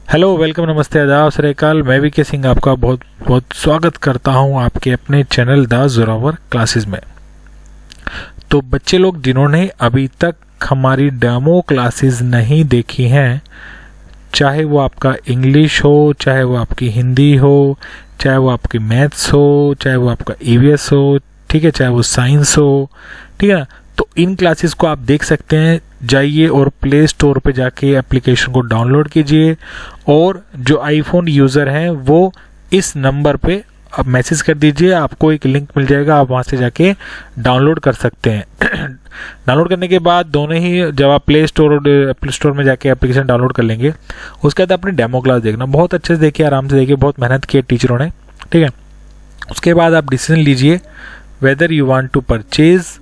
Hello, welcome, नमस्ते, आदाब, सत श्री अकाल। मैं वी के सिंह आपका बहुत बहुत स्वागत करता हूं आपके अपने चैनल द जोरावर क्लासेस में। तो बच्चे लोग जिन्होंने अभी तक हमारी डेमो क्लासेस नहीं देखी हैं, चाहे वो आपका इंग्लिश हो, चाहे वो आपकी हिंदी हो, चाहे वो आपकी मैथ्स हो, चाहे वो आपका ईवीएस हो, ठीक है, चाहे वो साइंस हो, ठीक है ना, तो इन क्लासेस को आप देख सकते हैं। जाइए और प्ले स्टोर पे जाके एप्लीकेशन को डाउनलोड कीजिए और जो आईफोन यूज़र हैं वो इस नंबर पे आप मैसेज कर दीजिए, आपको एक लिंक मिल जाएगा, आप वहाँ से जाके डाउनलोड कर सकते हैं। डाउनलोड करने के बाद दोनों ही, जब आप प्ले स्टोर में जाके एप्लीकेशन डाउनलोड कर लेंगे, उसके बाद अपनी डेमो क्लास देखना, बहुत अच्छे से देखिए, आराम से देखिए, बहुत मेहनत की है टीचरों ने, ठीक है। उसके बाद आप डिसीजन लीजिए whether you want to purchase,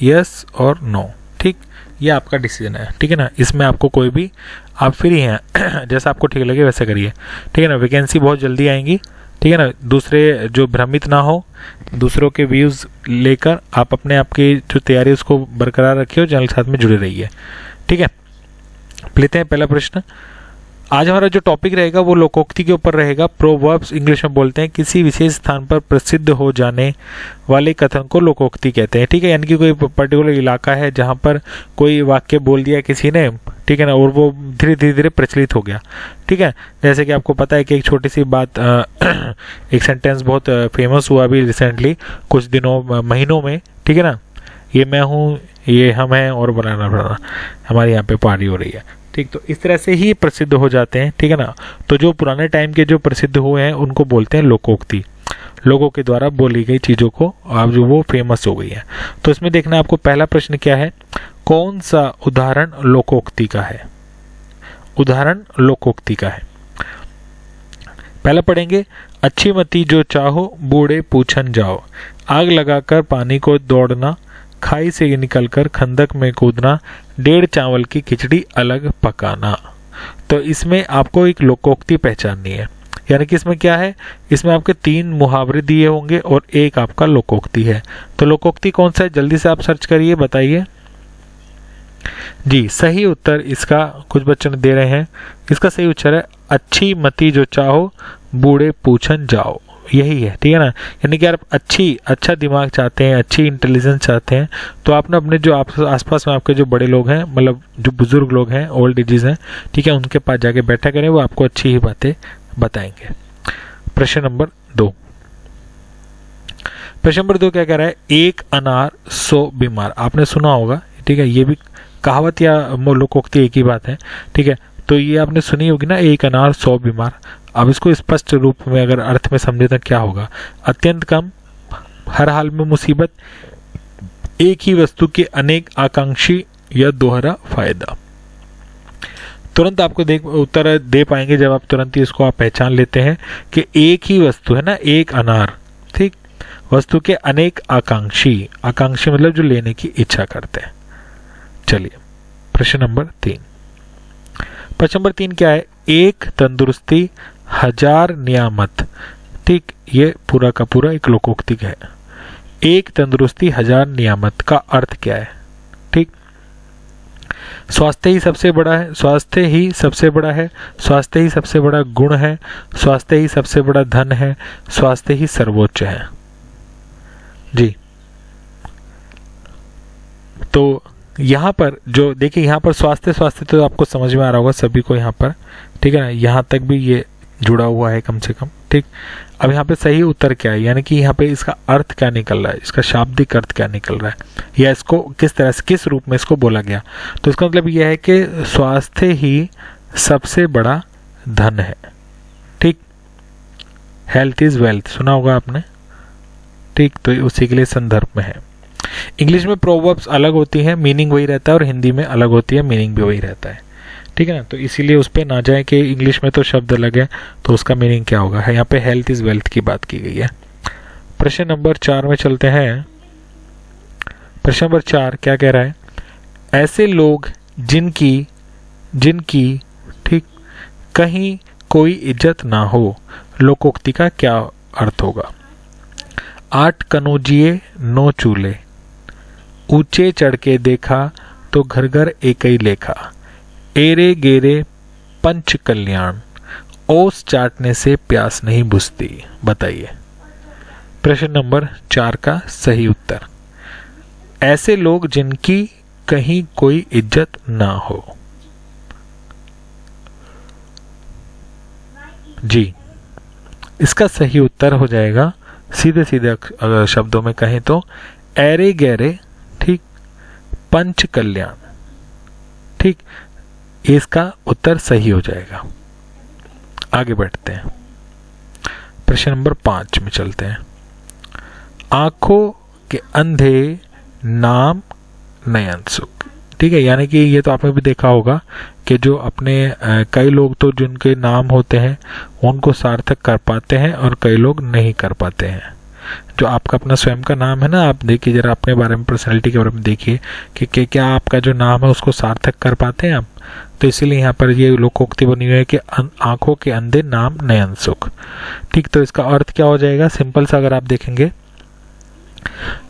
yes और नो, ठीक, ये आपका डिसीजन है, ठीक है ना। इसमें आपको कोई भी, आप फ्री हैं, जैसा आपको ठीक लगे वैसा करिए, ठीक है ना। वैकेंसी बहुत जल्दी आएंगी, ठीक है ना। दूसरे जो भ्रमित ना हो, दूसरों के व्यूज़ लेकर आप अपने आप की जो तैयारी उसको बरकरार रखिए और चैनल के साथ में जुड़े रहिए, ठीक है। लेते हैं पहला प्रश्न। आज हमारा जो टॉपिक रहेगा वो लोकोक्ति के ऊपर रहेगा। प्रोवर्ब्स इंग्लिश में बोलते हैं, किसी विशेष स्थान पर प्रसिद्ध हो जाने वाले कथन को लोकोक्ति कहते हैं, ठीक है। यानी कि कोई पर्टिकुलर इलाका है जहाँ पर कोई वाक्य बोल दिया किसी ने, ठीक है ना, और वो धीरे धीरे प्रचलित हो गया, ठीक है। जैसे कि आपको पता है कि एक छोटी सी बात, एक सेंटेंस बहुत फेमस हुआ अभी रिसेंटली, कुछ दिनों महीनों में, ठीक है ना, ये मैं हूँ, ये हम हैं और बनाना हमारे यहाँ पे पार्टी हो रही है, ठीक। तो इस तरह से ही प्रसिद्ध हो जाते हैं, ठीक है ना। तो जो पुराने टाइम के जो प्रसिद्ध हुए हैं उनको बोलते हैं लोकोक्ति, लोगों के द्वारा बोली गई चीज़ों को अब जो वो फेमस हो गई है। तो इसमें देखना आपको पहला प्रश्न क्या है, कौन सा उदाहरण लोकोक्ति का है। उदाहरण लोकोक्ति का है, पहला पढ़ेंगे, अच्छी मती जो चाहो बूढ़े पूछन जाओ, आग लगाकर पानी को दौड़ना, खाई से निकलकर खंदक में कूदना, 1.5 चावल की खिचड़ी अलग पकाना। तो इसमें आपको एक लोकोक्ति पहचाननी है, यानी कि इसमें क्या है, इसमें आपके 3 मुहावरे दिए होंगे और एक आपका लोकोक्ति है। तो लोकोक्ति कौन सा है, जल्दी से आप सर्च करिए, बताइए जी। सही उत्तर इसका कुछ बच्चों ने दे रहे हैं, इसका सही उत्तर है अच्छी मती जो चाहो बूढ़े पूछन जाओ, यही है, ठीक है ना। यानी कि आप अच्छा दिमाग चाहते हैं, अच्छी इंटेलिजेंस चाहते हैं, तो आप ना अपने जो आप आसपास में आपके जो बड़े लोग हैं, मतलब जो बुजुर्ग लोग हैं, ओल्ड एजेस हैं, ठीक है, उनके पास जाके बैठा करें, वो आपको अच्छी ही बातें बताएंगे। प्रश्न नंबर 2। प्रश्न नंबर 2 क्या कह रहा है, एक अनार 100 बीमार। आपने सुना होगा, ठीक है, ये भी कहावत या लोकोक्ति एक ही बात है, ठीक है। तो ये आपने सुनी होगी ना, एक अनार 100 बीमार। अब इसको स्पष्ट रूप में अगर अर्थ में समझे तो क्या होगा, अत्यंत कम, हर हाल में मुसीबत, एक ही वस्तु के अनेक आकांक्षी या दोहरा फायदा। तुरंत आपको उत्तर दे पाएंगे जब आप तुरंत ही इसको आप पहचान लेते हैं कि एक ही वस्तु है ना, एक अनार, ठीक, वस्तु के अनेक आकांक्षी, आकांक्षी मतलब जो लेने की इच्छा करते हैं। चलिए प्रश्न नंबर 3। प्रश्न नंबर 3 क्या है, एक तंदुरुस्ती 1000 नियामत, ठीक, ये पूरा का पूरा एक लोकोक्ति है। एक तंदुरुस्ती 1000 नियामत का अर्थ क्या है, ठीक। स्वास्थ्य ही सबसे बड़ा है, स्वास्थ्य ही सबसे बड़ा है, स्वास्थ्य ही सबसे बड़ा गुण है, स्वास्थ्य ही सबसे बड़ा धन है, स्वास्थ्य ही सर्वोच्च है जी। तो यहाँ पर जो देखिए, यहाँ पर स्वास्थ्य तो आपको समझ में आ रहा होगा सभी को यहाँ पर, ठीक है ना, यहाँ तक भी ये जुड़ा हुआ है कम से कम, ठीक। अब यहाँ पे सही उत्तर क्या है, यानी कि यहाँ पे इसका अर्थ क्या निकल रहा है, इसका शाब्दिक अर्थ क्या निकल रहा है, या इसको किस तरह से, किस रूप में इसको बोला गया। तो इसका मतलब यह है कि स्वास्थ्य ही सबसे बड़ा धन है, ठीक। हेल्थ इज वेल्थ सुना होगा आपने, ठीक, तो उसी के लिए संदर्भ में है। इंग्लिश में प्रोवर्ब्स अलग होती हैं, मीनिंग वही रहता है, और हिंदी में अलग होती है, मीनिंग भी वही रहता है, ठीक है ना। तो इसीलिए उस पर ना जाए कि इंग्लिश में तो शब्द अलग है तो उसका मीनिंग क्या होगा, है यहाँ पे हेल्थ इज वेल्थ की बात की गई है। प्रश्न नंबर 4 में चलते हैं। प्रश्न नंबर 4 क्या कह रहा है, ऐसे लोग जिनकी ठीक कहीं कोई इज्जत ना हो, लोकोक्ति का क्या अर्थ होगा। 8 कनौजिए 9 चूल्हे, ऊंचे चढ़ के देखा तो घर घर एक ही लेखा, एरे गेरे पंच कल्याण, ओस चाटने से प्यास नहीं बुझती। बताइए प्रश्न नंबर 4 का सही उत्तर। ऐसे लोग जिनकी कहीं कोई इज्जत ना हो। जी, इसका सही उत्तर हो जाएगा, सीधे सीधे अगर शब्दों में कहें तो, ऐरे गहरे, ठीक, पंच कल्याण। ठीक, इसका उत्तर सही हो जाएगा। आगे बढ़ते हैं, प्रश्न नंबर 5 में चलते हैं। आंखों के अंधे नाम नयन सुख। ठीक है, यानी कि ये तो आपने भी देखा होगा कि जो अपने कई लोग तो जिनके नाम होते हैं उनको सार्थक कर पाते हैं और कई लोग नहीं कर पाते हैं। जो आपका अपना स्वयं का नाम है ना, आप देखिए जरा अपने बारे में, पर्सनैलिटी के बारे में देखिए कि क्या आपका जो नाम है उसको सार्थक कर पाते हैं आप। तो इसीलिए यहाँ पर ये लोकोक्ति बनी हुई है कि आंखों के अंधे नाम नयन सुख। ठीक, तो इसका अर्थ क्या हो जाएगा, सिंपल सा अगर आप देखेंगे,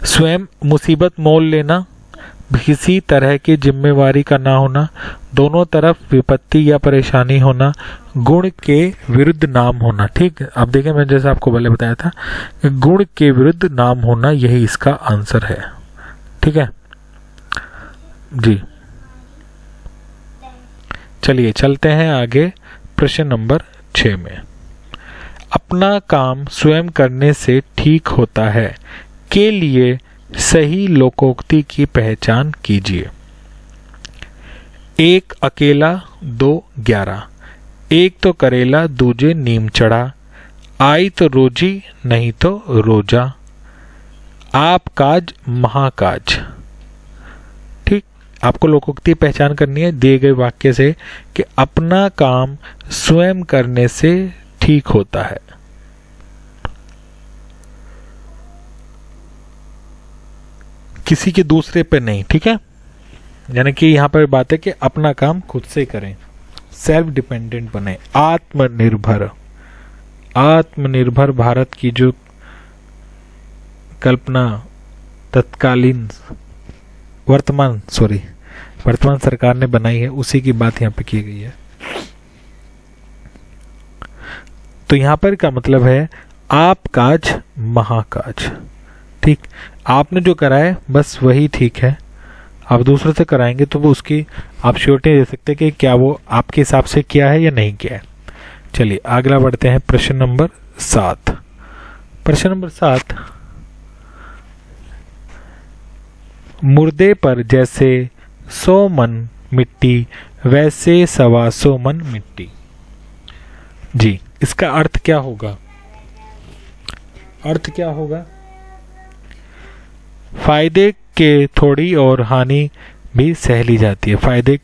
स्वयं मुसीबत मोल लेना, किसी तरह की जिम्मेवारी का ना होना, दोनों तरफ विपत्ति या परेशानी होना, गुण के विरुद्ध नाम होना। ठीक, अब देखें मैं जैसे आपको पहले बताया था, गुण के विरुद्ध नाम होना, यही इसका आंसर है। ठीक है जी, चलिए चलते हैं आगे प्रश्न नंबर 6 में। अपना काम स्वयं करने से ठीक होता है के लिए सही लोकोक्ति की पहचान कीजिए। 1 अकेला 2 11, एक तो करेला दूजे नीम चढ़ा, आई तो रोजी नहीं तो रोजा, आप काज महाकाज। ठीक, आपको लोकोक्ति पहचान करनी है दिए गए वाक्य से कि अपना काम स्वयं करने से ठीक होता है। किसी के दूसरे पे नहीं। ठीक है, यानी कि यहां पर बात है कि अपना काम खुद से करें, सेल्फ डिपेंडेंट बने, आत्मनिर्भर। आत्मनिर्भर भारत की जो कल्पना तत्कालीन वर्तमान सरकार ने बनाई है, उसी की बात यहां पे की गई है। तो यहां पर क्या मतलब है, आप काज महाकाज। ठीक, आपने जो करा है बस वही ठीक है, आप दूसरे से कराएंगे तो वो उसकी आप श्योरिटी दे सकते हैं कि क्या वो आपके हिसाब से किया है या नहीं किया है। चलिए अगला बढ़ते हैं, प्रश्न नंबर 7। प्रश्न नंबर 7, मुर्दे पर जैसे 100 मन मिट्टी वैसे 125 मन मिट्टी। जी, इसका अर्थ क्या होगा, अर्थ क्या होगा, फायदे के थोड़ी और हानि भी सह ली जाती है। फायदे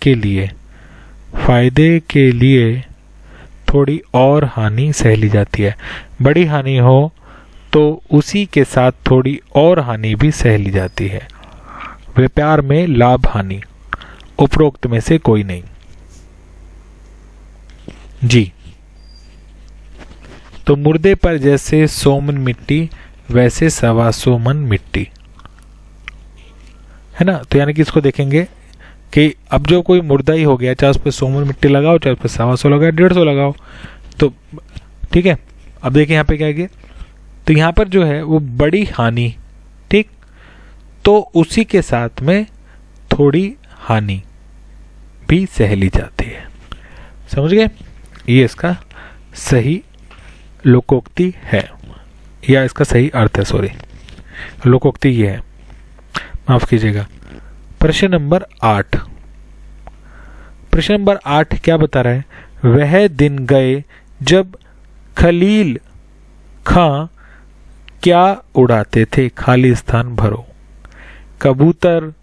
के लिए थोड़ी और हानि सह ली जाती है। बड़ी हानि हो तो उसी के साथ थोड़ी और हानि भी सह ली जाती है। व्यापार में लाभ हानि, उपरोक्त में से कोई नहीं। जी, तो मुर्दे पर जैसे 100 मन मिट्टी वैसे 125 मन मिट्टी, है ना। तो यानी कि इसको देखेंगे कि अब जो कोई मुर्दा ही हो गया, चाहे उस पर 100 मन मिट्टी लगाओ, चाहे उस पर 125 लगाओ, 150 लगाओ, तो ठीक है। अब देखिए यहाँ पे क्या है, तो यहाँ पर जो है वो बड़ी हानि, ठीक, तो उसी के साथ में थोड़ी हानि भी सह ली जाती है। समझ गए, ये इसका सही लोकोक्ति है, या इसका सही अर्थ है, सॉरी, लोकोक्ति ये है, माफ कीजिएगा। प्रश्न नंबर 8, प्रश्न नंबर 8 क्या बता रहा है, वह दिन गए जब खलील खां क्या उड़ाते थे, खाली स्थान भरो। कबूतर,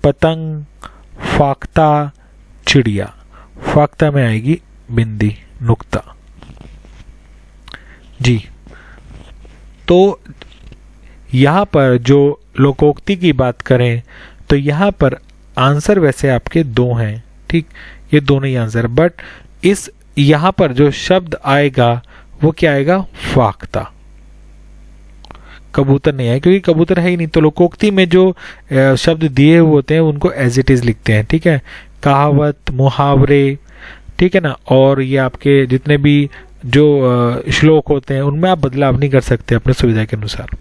पतंग, फाख्ता, चिड़िया। फाख्ता में आएगी बिंदी नुक्ता। जी, तो यहां पर जो लोकोक्ति की बात करें तो यहां पर आंसर वैसे आपके 2 हैं, ठीक, ये दोनों ही आंसर, बट इस यहां पर जो शब्द आएगा वो क्या आएगा, फाख्ता। कबूतर नहीं है, क्योंकि कबूतर है ही नहीं। तो लोकोक्ति में जो शब्द दिए हुए होते हैं उनको एज इट इज लिखते हैं, ठीक है। कहावत, मुहावरे, ठीक है ना। और ये आपके जितने भी जो श्लोक होते हैं उनमें आप बदलाव नहीं कर सकते अपने सुविधा के अनुसार।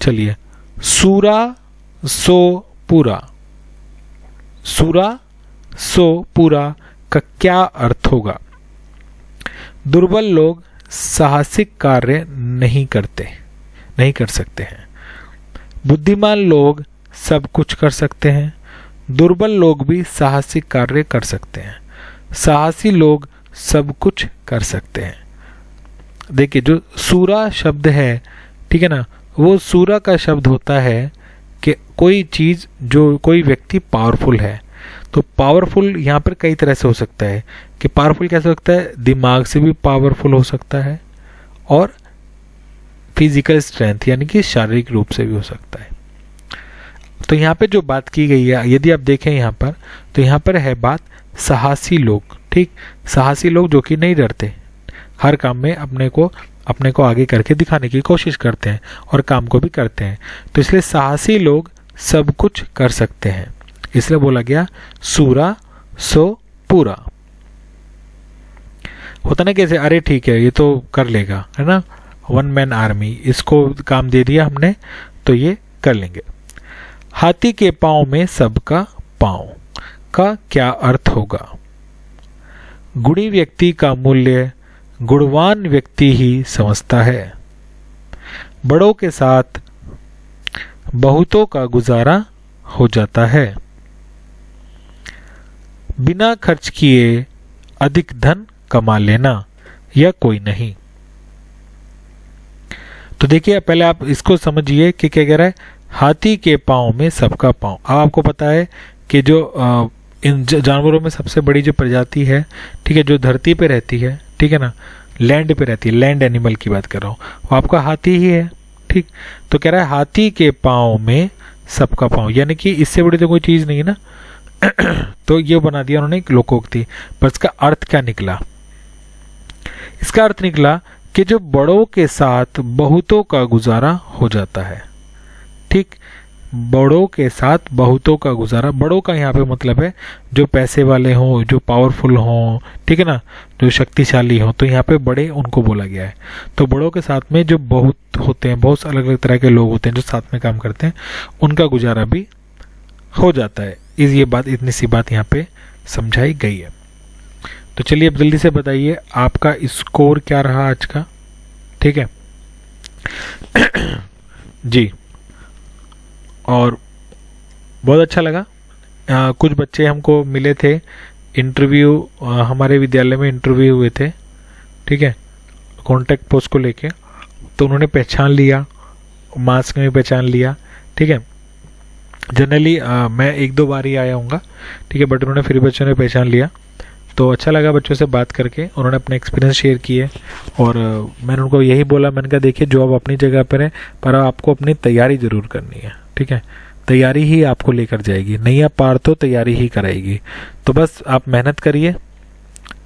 चलिए, सूरा सो पूरा, सूरा सो पूरा का क्या अर्थ होगा? दुर्बल लोग साहसिक कार्य नहीं कर सकते हैं। बुद्धिमान लोग सब कुछ कर सकते हैं। दुर्बल लोग भी साहसिक कार्य कर सकते हैं। साहसी लोग सब कुछ कर सकते हैं। देखिए, जो सूरा शब्द है, ठीक है ना, वो सूरा का शब्द होता है कि कोई चीज, जो कोई व्यक्ति पावरफुल है। तो पावरफुल यहाँ पर कई तरह से हो सकता है कि पावरफुल कैसे हो सकता है? दिमाग से भी पावरफुल हो सकता है और फिजिकल स्ट्रेंथ यानी कि शारीरिक रूप से भी हो सकता है। तो यहाँ पे जो बात की गई है, यदि आप देखें यहाँ पर, तो यहाँ पर है बात साहसी लोग, ठीक, साहसी लोग जो कि नहीं डरते, हर काम में अपने को आगे करके दिखाने की कोशिश करते हैं और काम को भी करते हैं। तो इसलिए साहसी लोग सब कुछ कर सकते हैं, इसलिए बोला गया सूरा सो पूरा। होता ना कैसे, अरे ठीक है ये तो कर लेगा, है ना, वन मैन आर्मी, इसको काम दे दिया हमने तो ये कर लेंगे। हाथी के पांव में सबका पांव का क्या अर्थ होगा? गुणी व्यक्ति का मूल्य गुणवान व्यक्ति ही समझता है। बड़ों के साथ बहुतों का गुजारा हो जाता है। बिना खर्च किए अधिक धन कमा लेना या कोई नहीं। तो देखिए, पहले आप इसको समझिए कि क्या कह रहा है, हाथी के पांव में सबका पांव। अब आपको पता है कि जो इन जानवरों में सबसे बड़ी जो प्रजाति है, ठीक है, जो धरती पे रहती है, ठीक है ना, लैंड पे रहती है, लैंड एनिमल की बात कर रहा हूँ, वो आपका हाथी ही है, ठीक। तो कह रहा है हाथी के पांव में सबका पांव, यानी कि इससे बड़ी तो कोई चीज नहीं है ना। तो ये बना दिया उन्होंने एक लोकोक्ति, पर इसका अर्थ क्या निकला? इसका अर्थ निकला कि जो बड़ों के साथ बहुतों का गुजारा हो जाता है, ठीक, बड़ों के साथ बहुतों का गुजारा। बड़ों का यहाँ पे मतलब है जो पैसे वाले हों, जो पावरफुल हों, ठीक है ना, जो शक्तिशाली हों, तो यहाँ पे बड़े उनको बोला गया है। तो बड़ों के साथ में जो बहुत होते हैं, बहुत अलग अलग तरह के लोग होते हैं जो साथ में काम करते हैं, उनका गुजारा भी हो जाता है। ये बात, इतनी सी बात यहाँ पे समझाई गई है। तो चलिए अब जल्दी से बताइए आपका स्कोर क्या रहा आज का, ठीक है जी। और बहुत अच्छा लगा। कुछ बच्चे हमको मिले थे, इंटरव्यू हमारे विद्यालय में इंटरव्यू हुए थे, ठीक है, कॉन्टैक्ट पोस्ट को लेके, तो उन्होंने पहचान लिया, मास्क में पहचान लिया, ठीक है। जनरली मैं एक दो बार ही आया हूँगा, ठीक है, बट उन्होंने फिर बच्चों ने पहचान लिया। तो अच्छा लगा बच्चों से बात करके, उन्होंने अपने एक्सपीरियंस शेयर किए और मैंने उनको यही बोला, मैंने कहा देखिए जॉब अपनी जगह पर है, पर आपको अपनी तैयारी ज़रूर करनी है, ठीक है, तैयारी ही आपको लेकर जाएगी, नहीं आप पार तो तैयारी ही कराएगी। तो बस आप मेहनत करिए,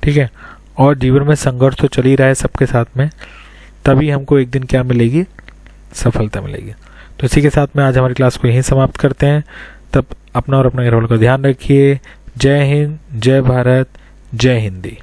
ठीक है, और जीवन में संघर्ष तो चल ही रहा है सबके साथ में, तभी हमको एक दिन क्या मिलेगी? सफलता मिलेगी। तो इसी के साथ में आज हमारी क्लास को यहीं समाप्त करते हैं। तब अपना और अपने घर वालों का ध्यान रखिए। जय हिंद, जय भारत, जय हिंदी।